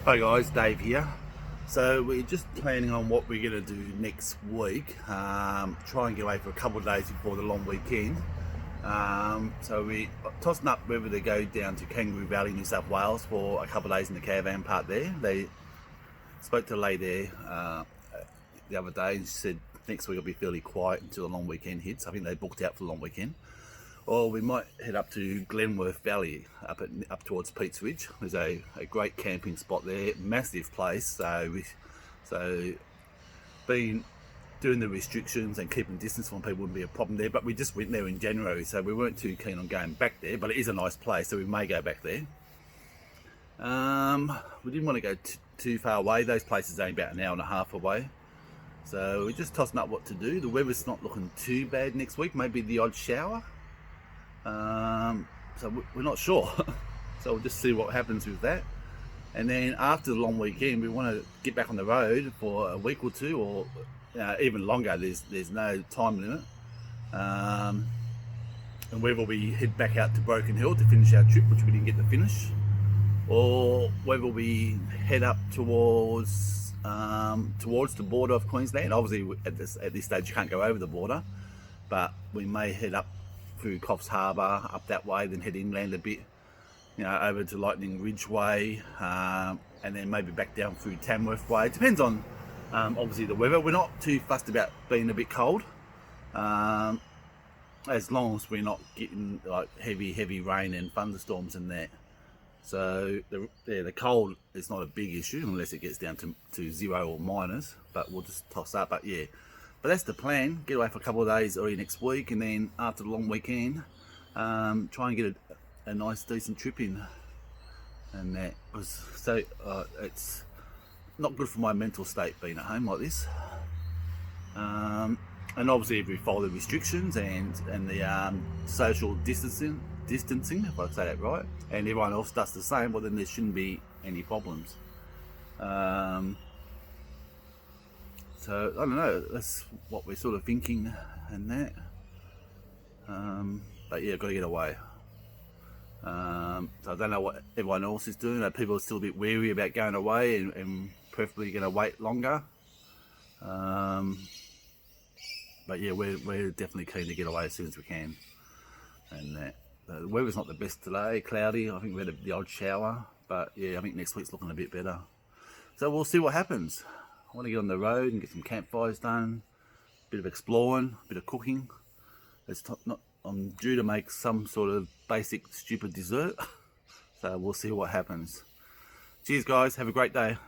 Hi guys, Dave here. So we're just planning on what we're going to do next week. Try and get away for a couple of days before the long weekend. So we're tossing up whether to go down to Kangaroo Valley, New South Wales for a couple of days in the caravan park there. They spoke to a lady there the other day and she said next week will be fairly quiet until the long weekend hits. I think they booked out for the long weekend. Or we might head up to Glenworth Valley, up towards Pete's Ridge. There's a great camping spot there, massive place. So being doing the restrictions and keeping distance from people wouldn't be a problem there. But we just went there in January, so we weren't too keen on going back there. But it is a nice place, so we may go back there. We didn't want to go too far away. Those places are only about an hour and a half away. So we're just tossing up what to do. The weather's not looking too bad next week. Maybe the odd shower. So we're not sure. So we'll just see what happens with that. And then after the long weekend, we want to get back on the road for a week or two, or even longer. There's no time limit. And whether we head back out to Broken Hill to finish our trip, which we didn't get to finish, or whether we head up towards the border of Queensland. Obviously, at this stage, you can't go over the border, but we may head up through Coffs Harbour, up that way, then head inland a bit, over to Lightning Ridge Way, and then maybe back down through Tamworth Way. It depends on, obviously, the weather. We're not too fussed about being a bit cold, as long as we're not getting like heavy rain and thunderstorms and that. So the cold is not a big issue unless it gets down to 0 or minus, but we'll just toss up. But yeah. But that's the plan. Get away for a couple of days early next week, and then after the long weekend, try and get a nice, decent trip in. And that was so. It's not good for my mental state being at home like this. And obviously, if we follow the restrictions and the social distancing, if I say that right, and everyone else does the same, well then there shouldn't be any problems. So I don't know, that's what we're sort of thinking and that. But yeah, got to get away. So I don't know what everyone else is doing. People are still a bit wary about going away and preferably going to wait longer. But yeah, we're definitely keen to get away as soon as we can. And that. The weather's not the best today, cloudy. I think we had the odd shower. But yeah, I think next week's looking a bit better. So we'll see what happens. I want to get on the road and get some campfires done, a bit of exploring, a bit of cooking. I'm due to make some sort of basic stupid dessert, so we'll see what happens. Cheers guys, have a great day.